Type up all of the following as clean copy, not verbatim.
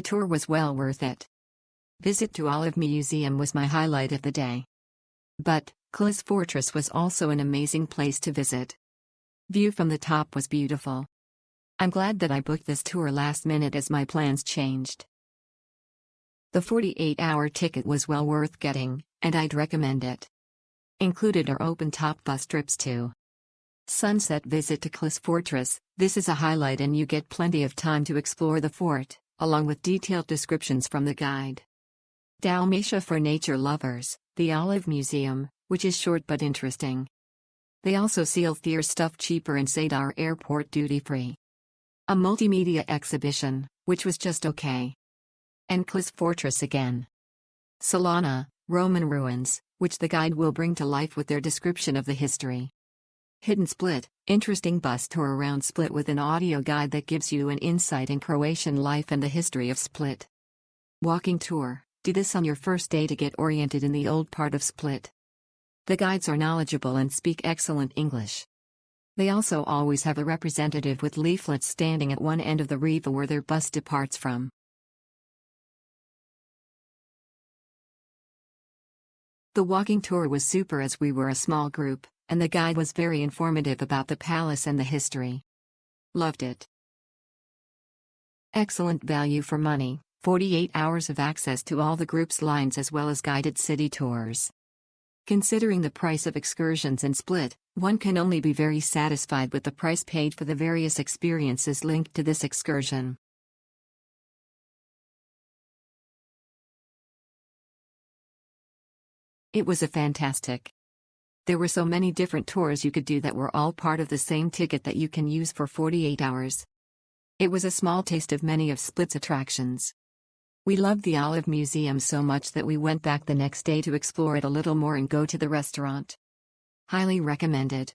tour was well worth it. Visit to Olive Museum was my highlight of the day. But Klis Fortress was also an amazing place to visit. View from the top was beautiful. I'm glad that I booked this tour last minute as my plans changed. The 48-hour ticket was well worth getting, and I'd recommend it. Included are open-top bus trips too. Sunset visit to Klis Fortress. This is a highlight and you get plenty of time to explore the fort, along with detailed descriptions from the guide. Dalmatia for nature lovers, the Olive Museum, which is short but interesting. They also sell their stuff cheaper and Sadar Airport duty-free. A multimedia exhibition, which was just okay. And Klis Fortress again. Salona, Roman ruins, which the guide will bring to life with their description of the history. Hidden Split, interesting bus tour around Split with an audio guide that gives you an insight in Croatian life and the history of Split. Walking tour, do this on your first day to get oriented in the old part of Split. The guides are knowledgeable and speak excellent English. They also always have a representative with leaflets standing at one end of the riva where their bus departs from. The walking tour was super as we were a small group, and the guide was very informative about the palace and the history. Loved it. Excellent value for money, 48 hours of access to all the group's lines as well as guided city tours. Considering the price of excursions in Split, one can only be very satisfied with the price paid for the various experiences linked to this excursion. It was a fantastic. There were so many different tours you could do that were all part of the same ticket that you can use for 48 hours. It was a small taste of many of Split's attractions. We loved the Olive Museum so much that we went back the next day to explore it a little more and go to the restaurant. Highly recommended.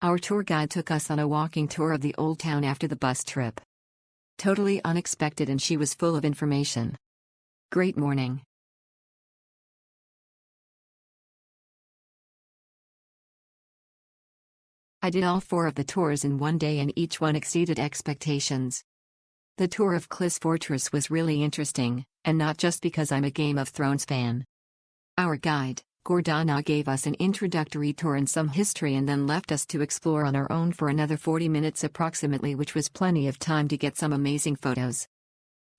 Our tour guide took us on a walking tour of the old town after the bus trip. Totally unexpected and she was full of information. Great morning. I did all 4 of the tours in one day and each one exceeded expectations. The tour of Klis Fortress was really interesting, and not just because I'm a Game of Thrones fan. Our guide, Gordana, gave us an introductory tour and some history and then left us to explore on our own for another 40 minutes approximately, which was plenty of time to get some amazing photos.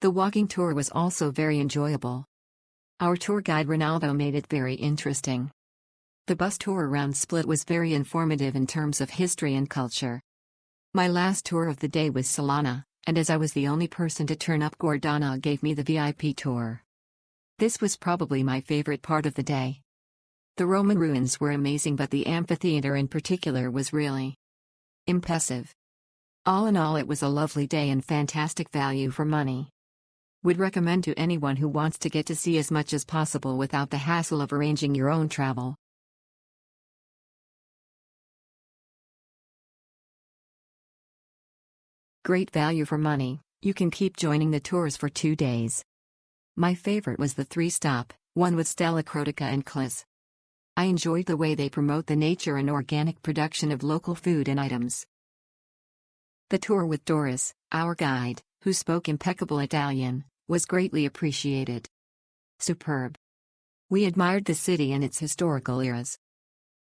The walking tour was also very enjoyable. Our tour guide Ronaldo made it very interesting. The bus tour around Split was very informative in terms of history and culture. My last tour of the day was Salona, and as I was the only person to turn up, Gordana gave me the VIP tour. This was probably my favorite part of the day. The Roman ruins were amazing, but the amphitheater in particular was really impressive. All in all, it was a lovely day and fantastic value for money. Would recommend to anyone who wants to get to see as much as possible without the hassle of arranging your own travel. Great value for money, you can keep joining the tours for 2 days. My favorite was the 3-stop, one with Stella Croatica and Klis. I enjoyed the way they promote the nature and organic production of local food and items. The tour with Doris, our guide, who spoke impeccable Italian, was greatly appreciated. Superb. We admired the city and its historical eras.